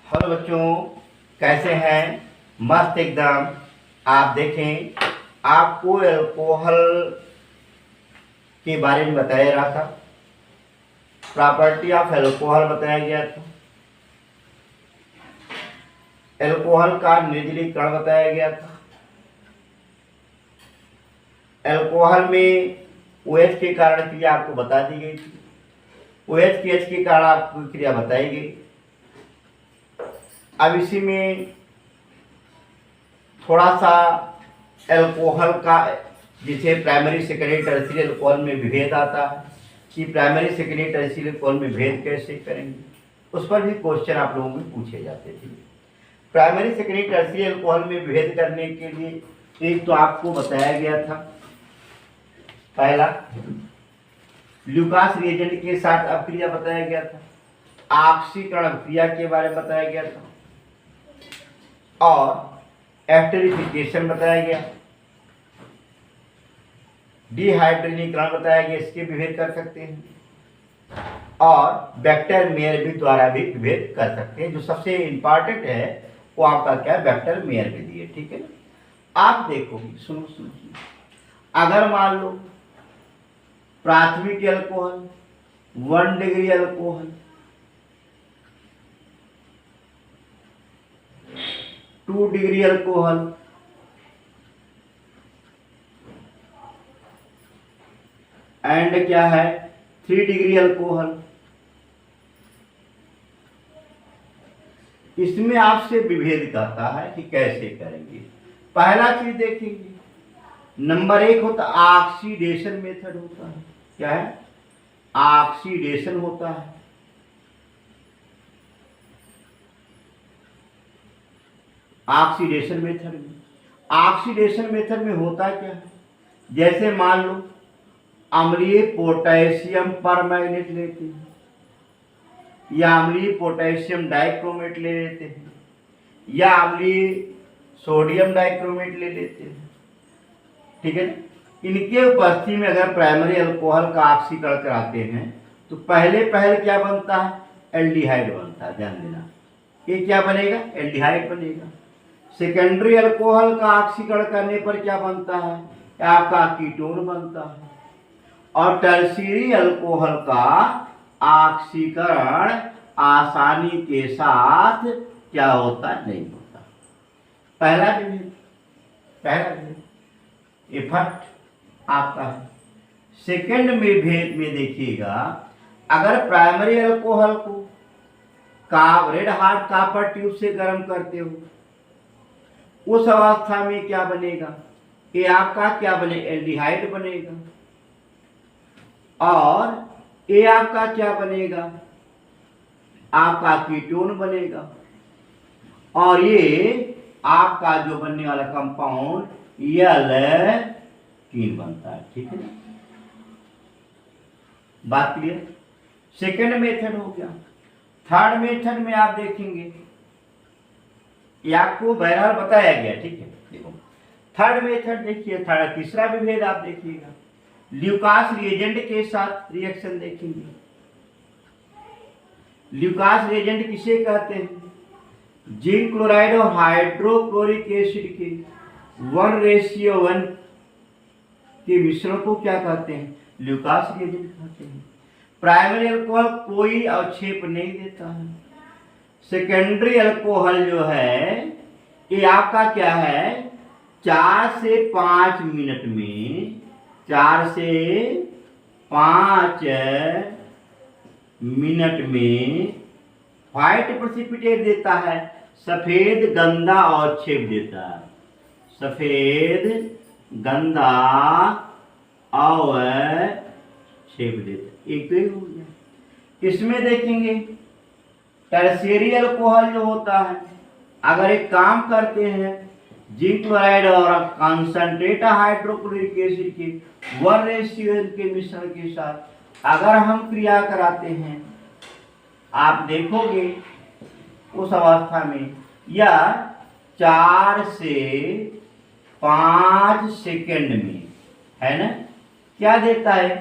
Hello बच्चों, कैसे हैं? मस्त एकदम। आप देखें, आपको अल्कोहल के बारे में बताया रहा था, प्रॉपर्टी ऑफ अल्कोहल बताया गया था, अल्कोहल का निर्जलीकरण बताया गया था, अल्कोहल में OH के कारण क्रिया आपको बता दी गई थी, OH के H के कारण आपको क्रिया बताई गई। अब इसी में थोड़ा सा अल्कोहल का, जिसे प्राइमरी सेकेंडरी टर्शियरी अल्कोहल में विभेद आता है, कि प्राइमरी सेकेंडरी टर्शियरी अल्कोहल में भेद कैसे करेंगे, उस पर भी क्वेश्चन आप लोगों में पूछे जाते थे। प्राइमरी सेकेंडरी टर्शियरी अल्कोहल में विभेद करने के लिए एक तो आपको बताया गया था, पहला ल्यूकास रिएजेंट के साथ अपक्रिया बताया गया था, ऑक्सीकरण अपक्रिया के बारे में बताया गया था, और एस्टरिफिकेशन बताया गया, डिहाइड्रोजनीकरण बताया गया, इसके विभेद कर सकते हैं, और वेक्टर मेयर भी द्वारा भी विभेद कर सकते हैं। जो सबसे इंपॉर्टेंट है वो आपका क्या है, वेक्टर मेयर विधि है। ठीक है ना? आप देखोगे, सुनो, अगर मान लो प्राथमिक alcohol 1 degree alcohol 2 degree alcohol and क्या है 3 डिग्री अल्कोहल, इसमें आपसे विभेद करता है कि कैसे करेंगे। पहला चीज देखेंगे, नंबर 1 होता ऑक्सीडेशन मेथड होता है। क्या है? ऑक्सीडेशन होता है। ऑक्सीडेशन मेथड में होता क्या है, जैसे मान लो अम्लीय पोटेशियम परमैंगनेट लेते हैं, या अम्लीय पोटेशियम डाइक्रोमेट ले लेते हैं, या अम्लीय सोडियम डाइक्रोमेट ले लेते हैं। ठीक है? इनके उपस्थिति में अगर प्राइमरी अल्कोहल का ऑक्सीकरण कराते हैं तो पहले क्या बनता है, एल्डिहाइड बनता है। ध्यान देना, ये क्या बनेगा, एल्डिहाइड बनेगा। सेकेंडरी अल्कोहल का ऑक्सीकरण करने पर क्या बनता है, आपका कीटोन बनता है। और टर्शियरी अल्कोहल का ऑक्सीकरण आसानी के साथ क्या होता, नहीं होता। पहला विभेद ये फर्स्ट आपका है। सेकेंड में भेद में देखिएगा, अगर प्राइमरी अल्कोहल को रेड हॉट कॉपर ट्यूब से गर्म करते हो, उस अवस्था में क्या बनेगा, ये आपका क्या बने, एल्डिहाइड बनेगा। और ये आपका क्या बनेगा, आपका कीटोन बनेगा। और ये आपका जो बनने वाला कंपाउंड एल्कीन बनता है। ठीक है ना? बात क्लियर? सेकेंड मेथड हो गया। थर्ड मेथड में आप देखेंगे, ये आपको बहरहाल बताया गया। ठीक है, देखो थर्ड मेथड देखिए, तीसरा विभेद आप देखिएगा, ल्यूकास रिएजेंट के साथ रिएक्शन देखेंगे। ल्यूकास रिएजेंट किसे कहते हैं, जिंक क्लोराइड और हाइड्रोक्लोरिक एसिड के 1:1 के मिश्रण को क्या कहते हैं, ल्यूकास रिएजेंट कहते हैं। प्राइमरी अल्कोहल कोई अवक्षेप नहीं देता है। सेकेंडरी अल्कोहल जो है ये आपका क्या है, 4 से 5 मिनट में 4 से 5 मिनट में व्हाइट प्रेसिपिटेट देता है, सफेद गंदा अवक्षेप देता है। सफेद गंदा अवक्षेप देता है। एक तो ही हो गया। इसमें देखेंगे टर्शियरी अल्कोहल जो होता है, अगर एक काम करते हैं, जिंक क्लोराइड और कंसंट्रेट हाइड्रोक्लोरिक एसिड के 1:1 के मिश्रण के साथ अगर हम क्रिया कराते हैं, आप देखोगे उस अवस्था में या 4 से 5 सेकेंड में, है ना, क्या देता है,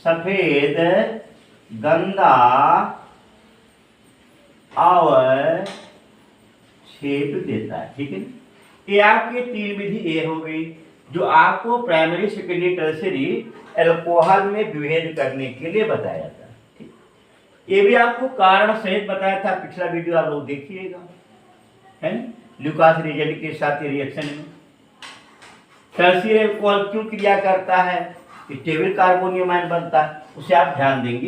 सफेद गंदा अवक्षेप शेप देता है, ठीक है ना। ये आपकी 3 विधि ए हो गई जो आपको प्राइमरी सेकेंडरी टर्शियरी अल्कोहल में विभेद करने के लिए बताया जाता है, ठीक। ये भी आपको कारण सहित बताया था, पिछला वीडियो आप लोग देखिएगा, है ना। ल्यूकास रिएजेंट के साथ रिएक्शन में टर्शियरी अल्कोहल क्यों क्रिया करता है, स्टेबल कार्बोनियम आयन बनता है, उसे आप ध्यान देंगे,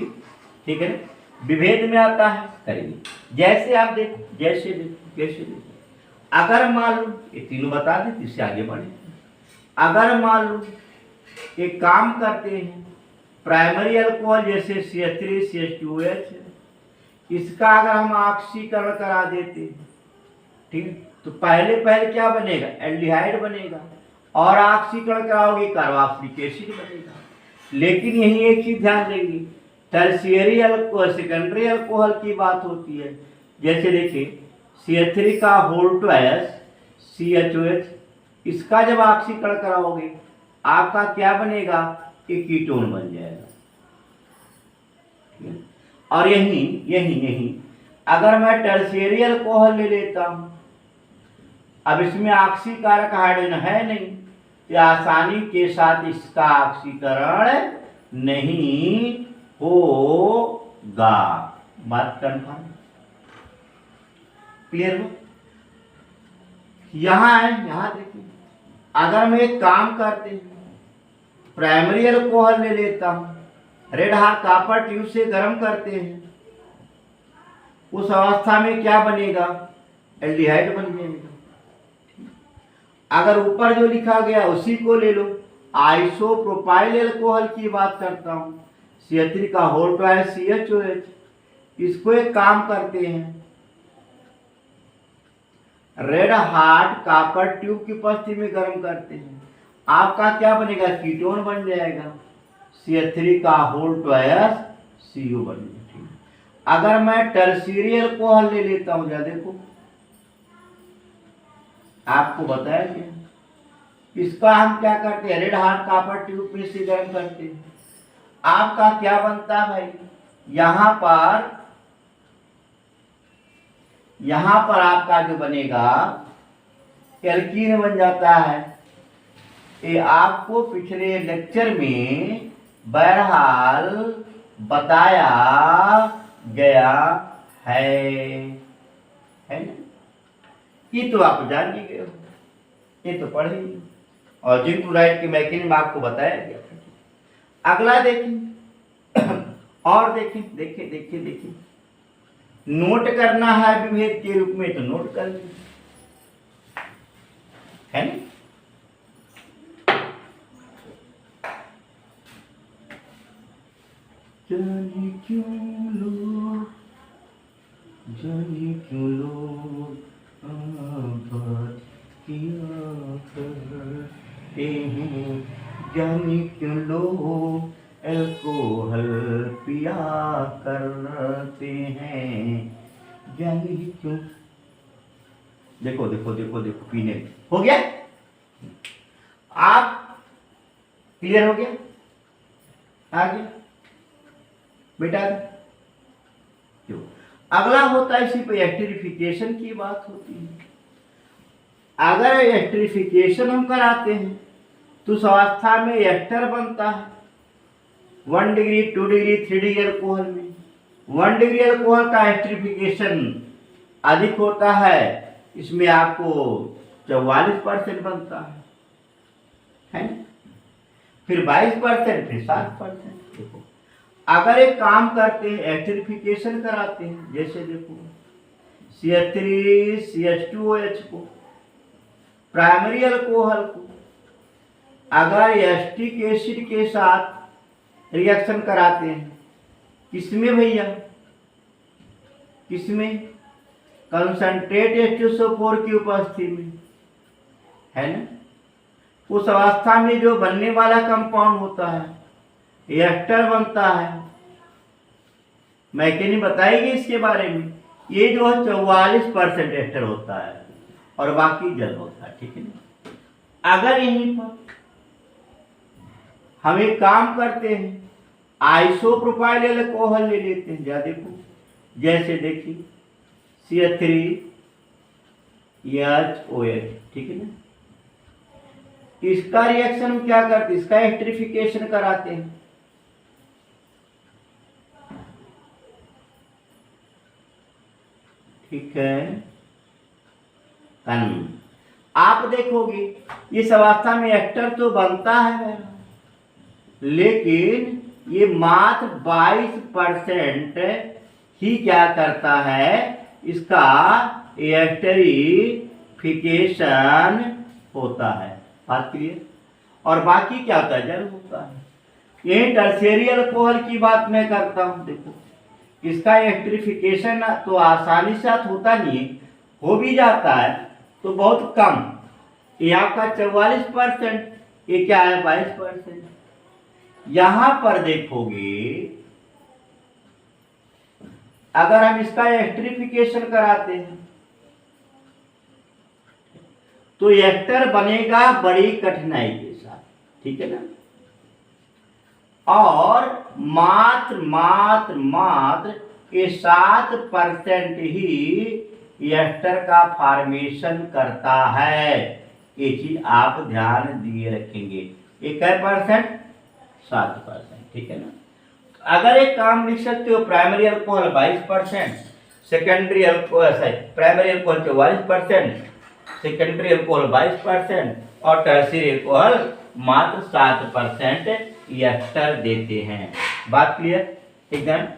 ठीक है ना। विभेद में आता है, करेंगे। जैसे आप देखो, जैसे देखो, अगर मान लो ये तीनों बता दें, इससे आगे बढ़े। अगर मान लो एक काम करते हैं, प्राइमरी अल्कोहल जैसे CH3 CH2OH, इसका अगर हम ऑक्सीकरण करा देते हैं, ठीक, तो पहले क्या बनेगा, एल्डिहाइड बनेगा, और ऑक्सीकरण कराओगे कार्बोक्सिलिक एसिड बनेगा। लेकिन यही एक चीज ध्यान देंगे, टर्शियरी अल्कोहल सेकेंडरी अल्कोहल की बात होती है। जैसे देखिए CH3 का होल ट्वाइस CHOH, इसका जब ऑक्सीकरण कराओगे आपका क्या बनेगा, एक कीटोन बन जाएगा। और यही अगर मैं टर्शियरी अल्कोहल ले लेता हूं, अब इसमें ऑक्सीकारक हाइड्रोजन है नहीं, तो आसानी के साथ इसका ऑक्सीकरण नहीं होगा। बात कंफर्म, क्लियर हो। यहां है, यहां देखिए, अगर मैं एक काम करते हैं, प्राइमरी अल्कोहल ले लेता हूं, रेड हॉट कॉपर ट्यूब से गर्म करते हैं, उस अवस्था में क्या बनेगा, एल्डिहाइड बन जाएगा। अगर ऊपर जो लिखा गया उसी को ले लो, आइसोप्रोपाइल अल्कोहल की बात करता हूं, CH3 का होल ट्वाइस CHOH, इसको एक काम करते हैं, रेड हॉट कॉपर ट्यूब की उपस्थिति में गर्म करते हैं, आपका क्या बनेगा, कीटोन बन जाएगा, CH3 का होल ट्वाइस CO बन जाएगा। अगर मैं टर्शियरी अल्कोहल ले लेता हूं, या देखो आपको बताया गया, इसका हम क्या करते हैं, रेड हॉट कॉपर ट्यूब में से गर्म करते हैं, आपका क्या बनता है भाई, यहां पर आपका जो बनेगा एल्कीन बन जाता है। ये आपको पिछले लेक्चर में बहरहाल बताया गया है ना। ये तो आप जान ही गए हो, ये तो पढ़े ही, और जिंक क्लोराइड के मैकेनिज्म आपको बताया गया था। अगला देखिए, और देखिए, नोट करना है विभेद के रूप में, तो नोट कर लीजिए, है ना। जाने क्यों लोग बात किया करते हैं, जाने क्यों लोग अल्कोहल पिया करते हैं, जाने क्यों। देखो पीने हो गया, आप क्लियर हो गया, आगे बेटा। जो अगला होता है, इसी पे एस्टरिफिकेशन की बात होती है। अगर एस्टरिफिकेशन हम कराते हैं तो उस अवस्था में एस्टर बनता है 1 डिग्री 2 डिग्री 3 डिग्री अल्कोहल में। 1 डिग्री अल्कोहल का एस्टरिफिकेशन अधिक होता है, इसमें आपको 44% बनता है? फिर 22%, फिर 7%। देखो अगर एक काम करते हैं, एस्टरिफिकेशन कराते हैं, जैसे देखो CH3 CH2OH को, प्राइमरी अल्कोहल को अगर एसिटिक एसिड के साथ रिएक्शन कराते हैं, किसमें भैया, किसमें, कंसंट्रेट H2SO4 की उपस्थिति में, है ना। उस अवस्था में जो बनने वाला कंपाउंड होता है एस्टर बनता है। मैकेनिज्म बताएगी इसके बारे में। ये जो है 44% एस्टर होता है और बाकी जल होता है, ठीक है ना। अगर यहीं पर हम एक काम करते हैं, आइसोप्रोपाइल अल्कोहल ले लेते हैं, देखो जैसे देखिए CH3 HOH, ठीक है ना। इसका रिएक्शन हम क्या करते हैं, इसका एस्टरिफिकेशन कराते हैं। ठीक है, आप देखोगे इस अवस्था में एस्टर तो बनता है, लेकिन ये मात्र 22% ही क्या करता है, इसका एस्टरिफिकेशन होता है। बात क्लियर। और बाकी क्या होता है, जल होता है। यही टर्शियरी अल्कोहल की बात मैं करता हूं। देखो इसका एस्टरिफिकेशन तो आसानी से होता नहीं, हो भी जाता है तो बहुत कम। ये आपका 44%, ये क्या है 22%। यहां पर देखोगे अगर हम इसका एस्टरिफिकेशन कराते हैं तो एस्टर बनेगा बड़ी कठिनाई के साथ, ठीक है ना। और मात्र मात्र मात्र ये 7% ही एस्टर का फॉर्मेशन करता है। ये चीज आप ध्यान दिए रखेंगे। ये कै परसेंट, 7%, ठीक है ना। अगर एक काम लिख सकते हो, primary alcohol 22%, secondary alcohol primary alcohol 44%, secondary alcohol 22% और टर्शियरी अल्कोहल मात्र 7% एस्टर देते हैं। बात क्लियर, ठीक है।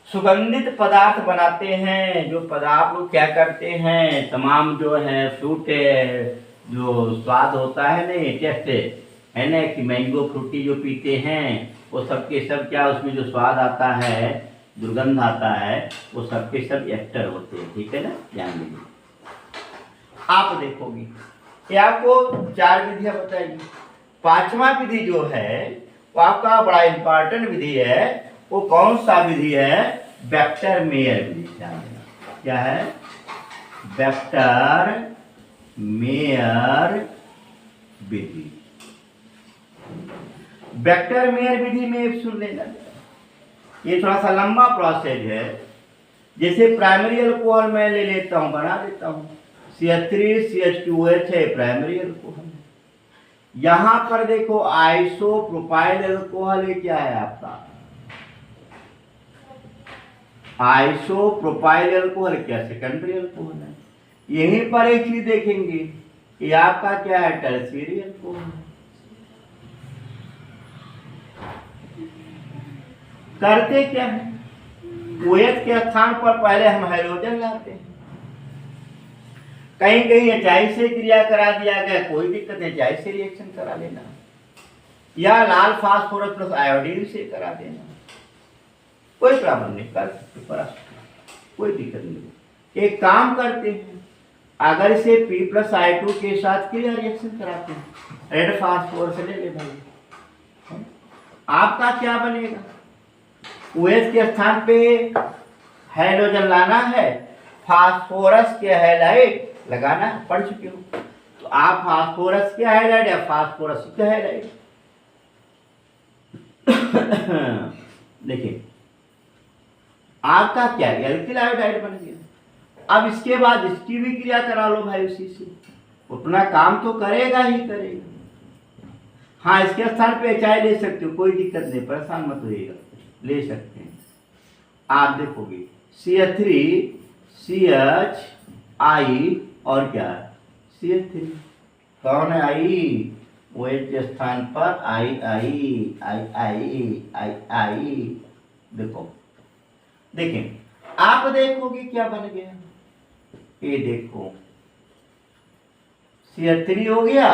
सुगंधित पदार्थ बनाते हैं, जो पदार्थ लोग क्या करते हैं, तमाम जो है फ्रूट जो स्वाद होता है ना, टेस्ट है ना, कि मैंगो फ्रूटी जो पीते हैं वो सबके सब क्या उसमें जो स्वाद आता है, दुर्गंध आता है, वो सबके सब एस्टर होते हैं, ठीक है ना, ध्यान दीजिए। आप देखोगे ये आपको 4 विधियां बताएगी। 5वां विधि जो है वो आपका बड़ा इंपॉर्टेंट विधि है। वो कौन सा विधि है, वेक्टर मेयर विधि। क्या है, वेक्टर मेयर विधि। वेक्टर मेयर विधि में सुन लेना, ये थोड़ा सा लंबा प्रोसेस है। जैसे प्राइमरी अल्कोहल मैं ले लेता हूं, बना देता हूं, CH3CH2OH है प्राइमरी अल्कोहल। यहां पर देखो आइसोप्रोपाइल अल्कोहल, ये क्या है आपका आइसोप्रोपाइल अल्कोहल, क्या सेकेंडरी अल्कोहल है। यहीं पर एक चीज देखेंगे, ये आपका क्या है, टर्शियरी अल्कोहल। करते क्या है, OH के स्थान पर पहले हम हाइड्रोजन लाते हैं। कहीं कहीं HI से क्रिया करा दिया गया, कोई दिक्कत नहीं, HI से रिएक्शन करा लेना, या लाल फास्फोरस प्लस आयोडीन से करा देना, कोई प्रॉब्लम नहीं, कर सकते, कोई दिक्कत नहीं। एक काम करते हैं, अगर इसे P+I2 के साथ क्रिया रिएक्शन कराते हैं, रेड फास्फोरस ले ले भाई, आपका क्या बनेगा, OH के स्थान पे हाइड्रोजन लाना है, फास्फोरस के हैलाइड लगाना, पढ़ चुके हो। तो आप फास्फोरस के हैलाइड या फास्फोरस के हैलाइड देखिए आपका क्या एल्किल आयोडाइड बन गया। अब इसके बाद इसकी भी क्रिया करा लो भाई, उसी से अपना काम तो करेगा ही करेगा। हाँ, इसके स्थान पे HI ले सकते हो, कोई दिक्कत नहीं, परेशान मत होइएगा, ले सकते हैं। आप देखोगे CH3CHI और क्या है CH3, कौन है आई, OH के स्थान पर आई। देखो देखें, आप देखोगे क्या बन गया, ये देखो CH3 हो गया,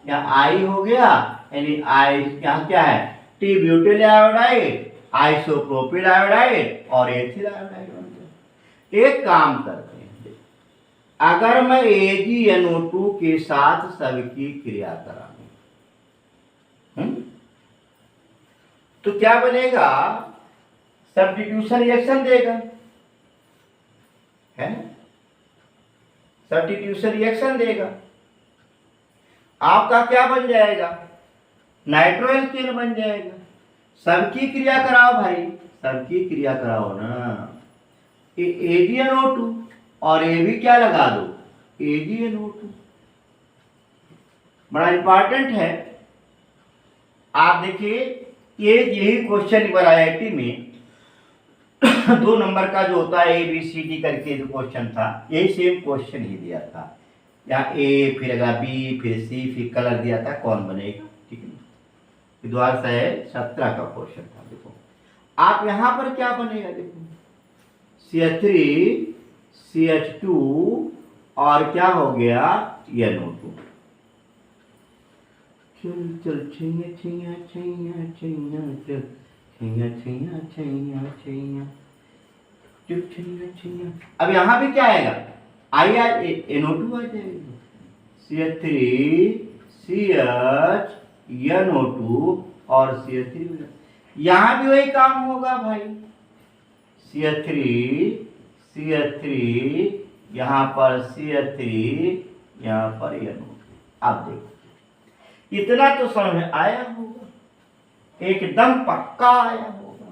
यहाँ I हो गया, यानी I यहाँ क्या है, T butyl iodide, isopropyl iodide और एथिल आयोडाइड बन गया। एक काम करते हैं, अगर मैं AgNO2 के साथ सबकी क्रिया करा तो क्या बनेगा, सब्स्टिट्यूशन रिएक्शन देगा, है सब्स्टिट्यूशन रिएक्शन देगा। आपका क्या बन जाएगा, नाइट्रोएल्केन बन जाएगा। सबकी क्रिया कराओ भाई, सबकी क्रिया कराओ ना। AgNO2 और ए भी क्या लगा दो, AgNO2। बड़ा इंपॉर्टेंट है। आप देखिए ये यही क्वेश्चन वैरायटी में 2 नंबर का जो होता है ABCD करके जो क्वेश्चन था, यही सेम क्वेश्चन ही दिया था। यहाँ ए, फिर अगर बी, फिर सी, फिर कलर दिया था कौन बनेगा, ठीक है। 2017 का क्वेश्चन था। देखो आप यहाँ पर क्या बनेगा, देखो CH3 CH2 और क्या हो गया NO2। चल चल छैया छैया छैया छैया चल छैया छैया छैया छैया चल छैया छैया। अब यहाँ भी क्या आएगा, NO2 आ जाएगा। CH3 CH NO2 और CH3, यहाँ भी वही काम होगा भाई। CH3 CH3 यहाँ पर CH3 यहाँ पर NO2। आप देखो इतना तो समझ में आया होगा, एकदम पक्का आया होगा।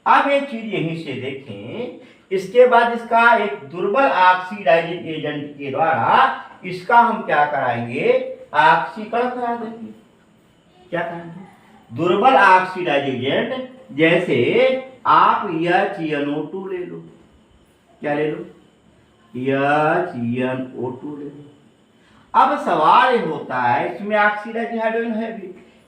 अब एक चीज यहीं से देखें, इसके बाद इसका एक दुर्बल ऑक्सीडाइजिंग एजेंट के द्वारा इसका हम क्या कराएंगे, ऑक्सीकरण करा देंगे। क्या कराएंगे, दुर्बल ऑक्सीडाइजिंग एजेंट। जैसे आप HNO2 ले लो, क्या ले लो, HNO2 ले लो। अब सवाल ये होता है, इसमें ऑक्सीडाइजिंग हाइड्रोजन है भी,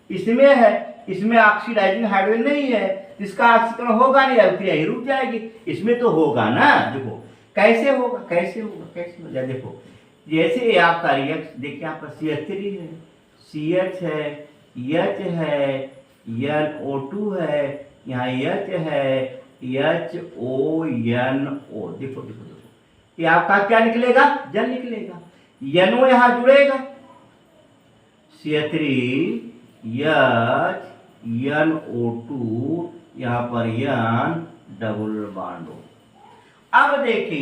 इसमें है, इसमें ऑक्सीडाइजिंग हाइड्रोजन नहीं है, इसका ऑक्सीकरण होगा नहीं, अभिक्रिया ही रुक जाएगी। इसमें तो होगा ना। देखो कैसे होगा, कैसे होगा, कैसे हो जाए। देखो जैसे आपका रिएक्शन देखिए, यहाँ पर CH3 है, CH है, H है, NO2 है, यहाँ H है, HONO। देखो देखो देखो, ये आपका क्या निकलेगा, जल निकलेगा। NO यहां जुड़ेगा, CH3 NO2 यहां पर N डबल बॉन्ड हो। अब देखिए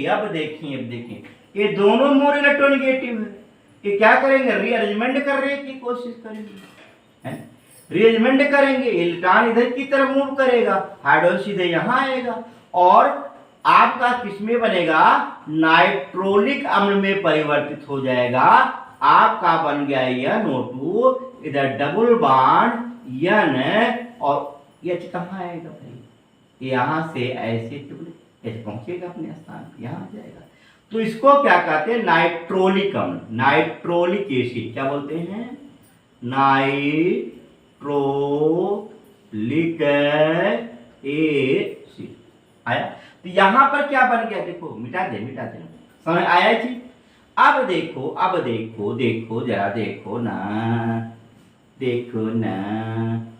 ये दोनों मोर इलेक्ट्रोनेगेटिव है, ये क्या करेंगे, रीअरेंजमेंट करने की कोशिश करेंगे, रीअरेंजमेंट करेंगे, इलेक्ट्रॉन इधर की तरफ मूव करेगा, हाइड्रोजन सीधे यहां आएगा और आपका किसमें बनेगा, नाइट्रोलिक अम्ल में परिवर्तित हो जाएगा। आपका बन गया NO2, इधर डबल बॉन्ड N और H कहाँ आएगा भाई, यहां से ऐसे H पहुंचेगा अपने स्थान पे, यहां आ जाएगा। तो इसको क्या कहते हैं, नाइट्रोलिक अम्ल, नाइट्रोलिक एसिड क्या बोलते हैं, नाइट्रोलिक एसिड आया। तो यहां पर क्या बन गया, देखो मिटा दे समझ आया जी। अब देखो जरा देखो ना,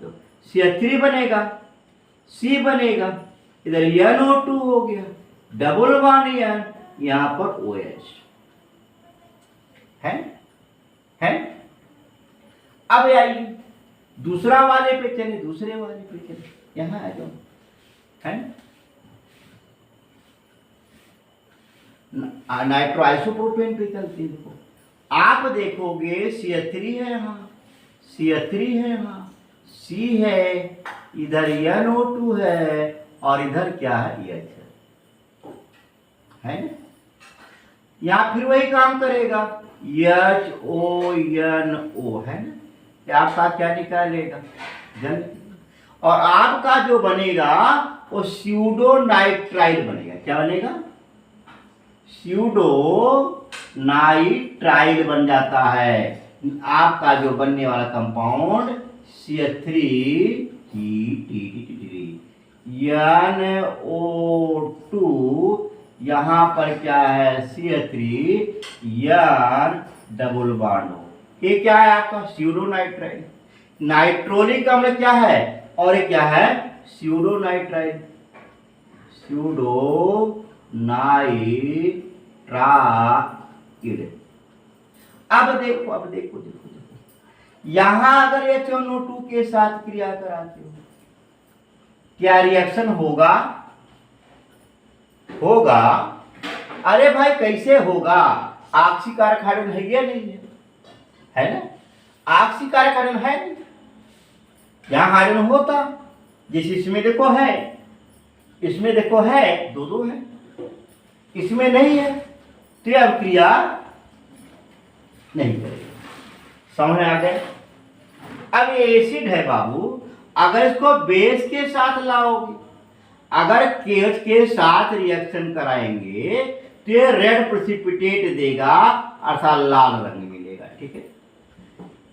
तो CH3 बनेगा, C बनेगा, इधर NO2 हो गया, डबल बॉन्ड N, यहां पर OH है। अब आइए दूसरे वाले पे चले, यहां आ जाओ, है नाइट्रो आइसोप्रोपेन पे चलते हैं। देखो आप देखोगे CH3 है यहाँ, C है, इधर NO2 है और इधर क्या है, H है ना। यहाँ फिर वही काम करेगा, HONO है ना, आपका क्या निकालेगा, जल। और आपका जो बनेगा वो स्यूडो नाइट्राइल बनेगा। क्या बनेगा, स्यूडो नाइट्राइल बन जाता है। आपका जो बनने वाला कंपाउंड CH3 NO2, यहां पर क्या है, CH3 N डबल बॉन्ड हो, ये क्या है आपका स्यूडो नाइट्राइल। नाइट्रोलिक अम्ल क्या है, और ये क्या है, स्यूडो नाइट्राइल, स्यूडो नाइट्राइल। अब देखो यहां अगर HNO2 के साथ क्रिया कराते हो, क्या रिएक्शन होगा, अरे भाई कैसे होगा, ऑक्सीकारक हाइड्रोजन है या नहीं है ना, ऑक्सीकारक हाइड्रोजन है नहीं, यहां हाइड्रोजन होता, जैसे इसमें देखो है, दो है, इसमें नहीं है तो यह अभिक्रिया नहीं करेगा। समझ में आ गए? अब ये एसिड है बाबू, अगर इसको बेस के साथ लाओगे, अगर केच के साथ रिएक्शन कराएंगे तो ये रेड प्रेसिपिटेट देगा, अर्थात लाल रंग मिलेगा। ठीक है,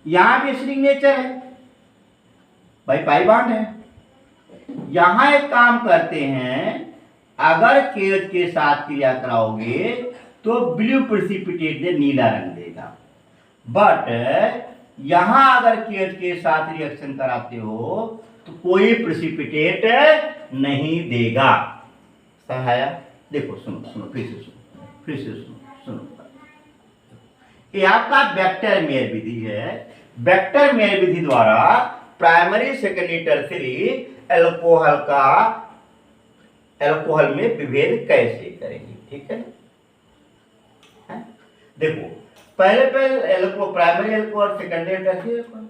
यहां भी एसिडिक नेचर है भाई, पाई बॉन्ड है। यहां एक काम करते हैं, अगर केच के साथ क्रिया कराओगे तो ब्लू प्रेसिपिटेट दे, नीला रंग देगा। बट यहां अगर केच के साथ रिएक्शन कराते हो तो कोई प्रेसिपिटेट नहीं देगा। समझाया? देखो सुनो सुनो, फिर से सुनो। ये आपका वेक्टर मेयर विधि है। वेक्टर मेयर विधि द्वारा प्राइमरी सेकेंडरी टर्शियरी एल्कोहल में विभेद कैसे करेंगे? ठीक है, देखो पहले primary alcohol, secondary tertiary alcohol.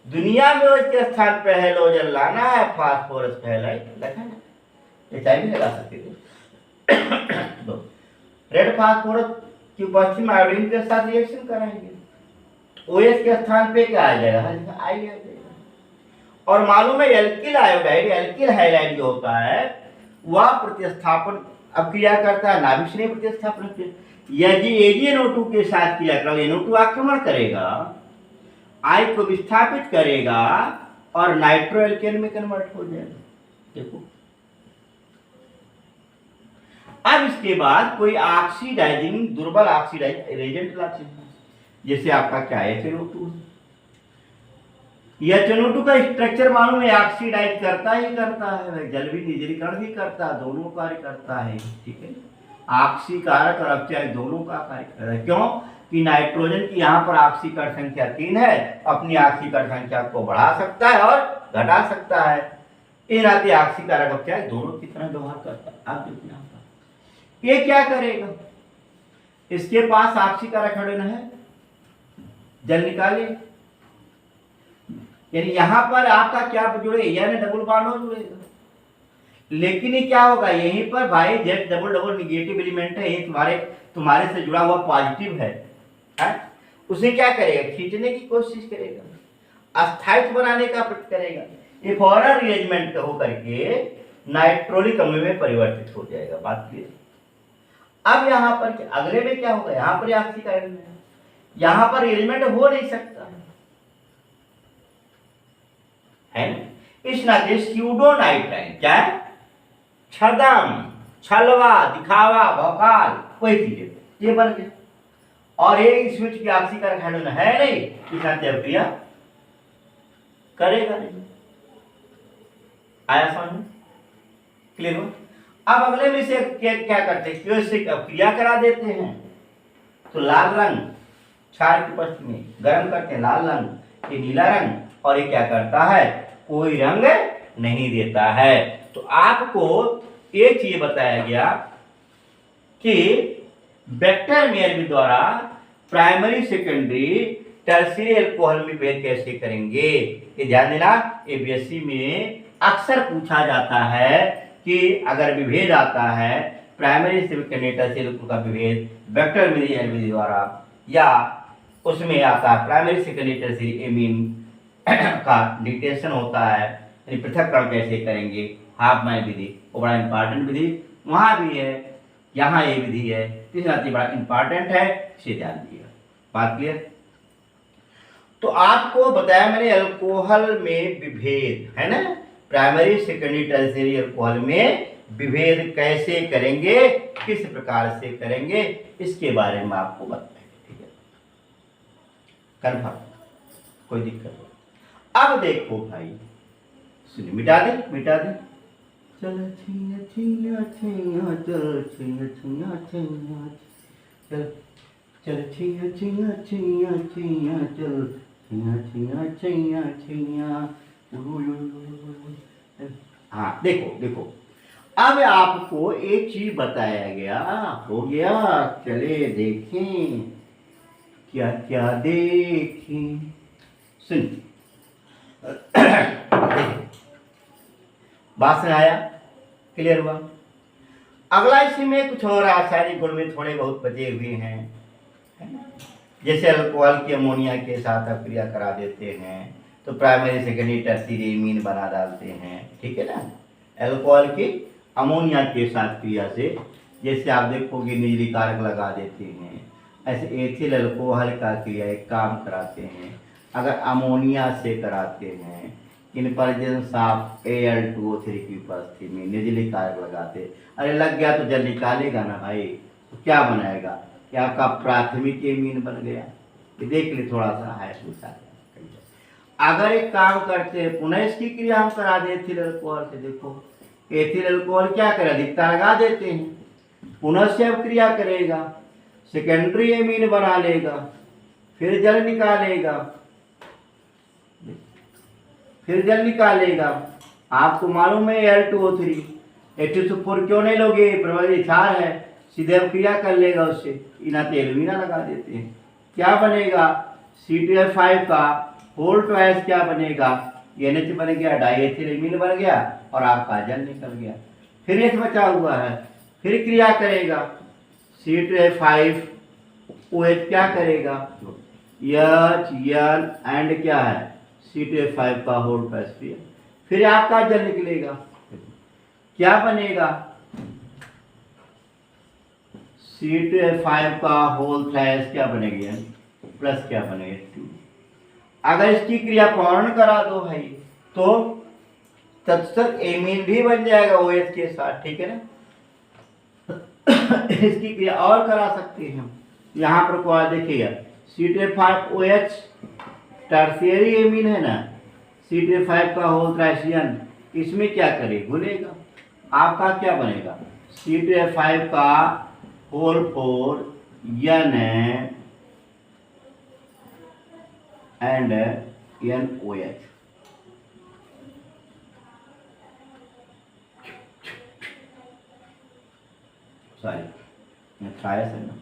दुनिया में उसके स्थान पे हैलोजन लाना है, फास्फोरस हैलाइड लगा ना, एचआईवी लगा सकते थे। रेड फास्फोरस की उपस्थिति में आयोडीन के साथ रिएक्शन कराएंगे, ओएस के स्थान पे क्या आ जाएगा? आई आ जाएगा। और मालूम है एल्किल आयोडाइड, एल्किल हाइलाइड जो होता है वह प्रतिस्थापन अब क्रिया करता है, नाभिक से प्रतिस्थापन। यदि AgNO2 के साथ क्रिया करोगे, NO2 आक्रमण करेगा, आई को विस्थापित करेगा और नाइट्रो एल्केन में कन्वर्ट हो जाएगा। देखो, अब इसके बाद कोई ऑक्सीडाइजिंग, दुर्बल ऑक्सीडाइजिंग एजेंट लाते हैं, जैसे आपका क्या है HNO2। यह HNO2 का स्ट्रक्चर मालूम है, ऑक्सीडाइज करता ही करता है, जल भी निर्जलीकरण भी करता है, दोनों कार्य करता है। ठीक है, ऑक्सीकारक और अपचायक दोनों का कार्य करता है। क्यों कि नाइट्रोजन की यहाँ पर ऑक्सीकरण संख्या 3 है, अपनी ऑक्सीकरण संख्या को बढ़ा सकता है और घटा सकता है। इन नाते ऑक्सीकारक अपचायक दोनों की तरह व्यवहार करता है। आप देखिए यहाँ पर ये क्या करेगा, इसके पास ऑक्सीकारक हाइड्रोजन है, जल निकाले, यानी यहां पर आपका क्या जुड़े, यानी डबल बॉन्ड हो जुड़ेगा। लेकिन ये क्या होगा, यहीं पर भाई Z double double negative element है, ये तुम्हारे से जुड़ा हुआ पॉजिटिव है, उसे क्या करेगा, खींचने की कोशिश करेगा, अस्थायित्व बनाने का प्रयत्न करेगा। ये फॉरन रिएरेंजमेंट हो करके नाइट्रोलिक अम्ल में परिवर्तित हो जाएगा। बात क्लियर? अब यहाँ पर अगले में क्या होगा, यहाँ पर ऑक्सीकरण है, यहाँ पर रिएरेंजमेंट हो नहीं सकता है ना। इस नाते स्यूडोनाइट्राइल क्या है, छदम, छलवा, दिखावा, भौकाल, कोई चीज ये बन गया। और ये स्विच की ऑक्सीकरण हाइड्रोजन है नहीं, इस नाते अभिक्रिया करेगा नहीं। आया समझ में? क्लियर हो? अब अगले में से क्या करते हैं, क्यों से क्रिया करा देते हैं तो लाल रंग क्षार की उपस्थिति में गर्म करते हैं, लाल रंग, ये नीला रंग, और ये क्या करता है, कोई रंग नहीं देता है। तो आपको एक चीज बताया गया कि वेक्टर मेयर द्वारा प्राइमरी सेकेंडरी टर्शियरी एल्कोहल में भेद कैसे करेंगे, ये ध्यान देना। एबीएससी में अक्सर पूछा जाता है कि अगर विभेद आता है प्राइमरी सेकेंडरी टर्शियरी एल्कोहल का विभेद वेक्टर मेयर विधि द्वारा, या उसमें आता है प्राइमरी सेकेंडरी टर्शियरी एमीन का डिटेक्शन होता है, यानी पृथक्करण कैसे करेंगे, हाफ माइल विधि, वो बड़ा इंपॉर्टेंट विधि वहां भी है, यहाँ ये विधि है, इस नाते बड़ा इंपॉर्टेंट है, इसे ध्यान दिएगा। बात क्लियर? तो आपको बताया मैंने अल्कोहल में विभेद है ना, प्राइमरी सेकेंडरी टर्शियरी अल्कोहल में विभेद कैसे करेंगे, किस प्रकार से करेंगे, इसके बारे में आपको बताएंगे। ठीक है, कन्फर्म, कोई दिक्कत नहीं। अब देखो भाई, सुनिए, मिटा दे चल छिया छिया छिया चल छिया छिया छिया चल चल छिया छिया छिया छिया चल छिया छिया छिया छिया। हाँ देखो अब आपको एक चीज बताया गया, हो गया, चले देखें क्या क्या देखें। सुन बात से आया, क्लियर हुआ? अगला इसी में कुछ और रासायनिक गुण में थोड़े बहुत बचे हुए हैं, है ना। जैसे अल्कोहल की अमोनिया के साथ आप क्रिया करा देते हैं तो प्राइमरी सेकेंडरी टर्शियरी एमीन बना डालते हैं, ठीक है ना। अल्कोहल की अमोनिया के साथ क्रिया से, जैसे आप देखोगे नीली कारक लगा देते हैं, ऐसे एथिल अल्कोहल का क्रिया एक काम कराते हैं। अगर अमोनिया से कराते हैं इन प्रेजेंस ऑफ Al2O3 की उपस्थिति में निर्जलीय कारक लगाते, अरे लग गया तो जल निकालेगा ना भाई, तो क्या बनाएगा, क्या आपका प्राथमिक एमीन बन गया। ये देख ले, थोड़ा सा है पूछा। अगर एक काम करते हैं पुनः इसकी क्रिया हम करा दे एथिल अल्कोहल से, देखो एथिल अल्कोहल क्या करे, अधिकता लगा देते हैं, पुनः से अब क्रिया करेगा, सेकेंडरी एमीन बना लेगा, फिर जल निकालेगा, फिर जल निकालेगा। आपको मालूम है Al2O3 H2SO4 क्यों नहीं लोगे, प्रबल क्षार है, सीधे अब क्रिया कर लेगा उससे, इना एल्यूमिना लगा देते हैं, क्या बनेगा C2H5 का होल ट्वाइस क्या बनेगा, NH बन गया, डाइएथिल एमीन बन गया और आपका जल निकल गया। फिर H बचा हुआ है, फिर क्रिया करेगा C2H5 OH क्या करेगा, H N एंड क्या है C2H5 का होल ट्वाइस, फिर आपका जल निकलेगा, क्या बनेगा C2H5 का होल ट्वाइस क्या बनेगा प्लस क्या बनेगा। अगर इसकी क्रिया पूर्ण करा दो भाई तो तत्सत एमीन भी बन जाएगा OH के साथ, ठीक है ना। इसकी क्रिया और करा सकते हैं हम, यहाँ पर को देखिएगा C2H5OH टर्शियरी एमीन है ना, C2H5 का होल ट्राइसियन, इसमें क्या करे घुलेगा, आपका क्या बनेगा C2H5 का होल 4 Na एंड NOH। सॉरी ट्रायस है ना,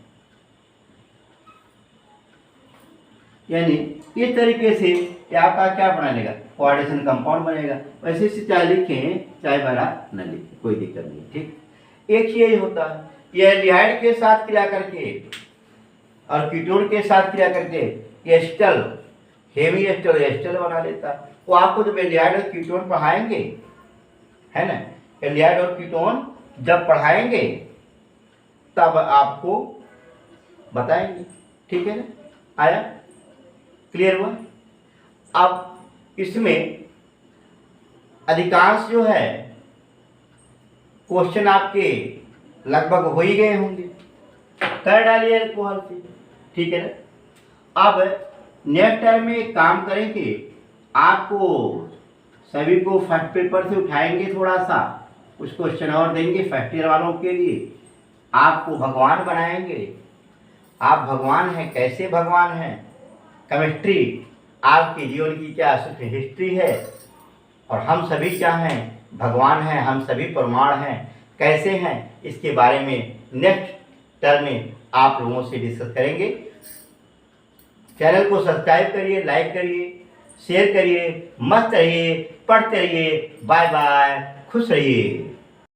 यानी इस तरीके से आपका क्या बना लेगा कोऑर्डिनेशन कंपाउंड बनेगा। वैसे इसे चाहे लिखें चाहे बना न लिखें कोई दिक्कत नहीं, ठीक। एक ही यही होता है, ये एल्डिहाइड के साथ क्रिया करके और कीटोन के साथ क्रिया करके एस्टर हेमी एस्टर एस्टर बना लेता है। वो आपको जब एल्डिहाइड और कीटोन पढ़ाएंगे, है ना, एल्डिहाइड और कीटोन जब पढ़ाएंगे तब आपको बताएंगे, ठीक है ना। आया, क्लियर हुआ। अब इसमें अधिकांश जो है क्वेश्चन आपके लगभग हो ही गए होंगे, कर डालिए अल्कोहल से, ठीक है ना। अब नेक्स्ट टाइम में एक काम करेंगे, आपको सभी को फर्स्ट पेपर से उठाएंगे, थोड़ा सा कुछ क्वेश्चन और देंगे फर्स्ट ईयर वालों के लिए, आपको भगवान बनाएंगे। आप भगवान हैं, कैसे भगवान हैं, केमिस्ट्री आपके जीवन की क्या सुख हिस्ट्री है, और हम सभी क्या हैं भगवान हैं, हम सभी परमाणु हैं, कैसे हैं, इसके बारे में नेक्स्ट टर्म में आप लोगों से डिस्कस करेंगे। चैनल को सब्सक्राइब करिए, लाइक करिए, शेयर करिए, मस्त रहिए, पढ़ते रहिए। बाय बाय, खुश रहिए।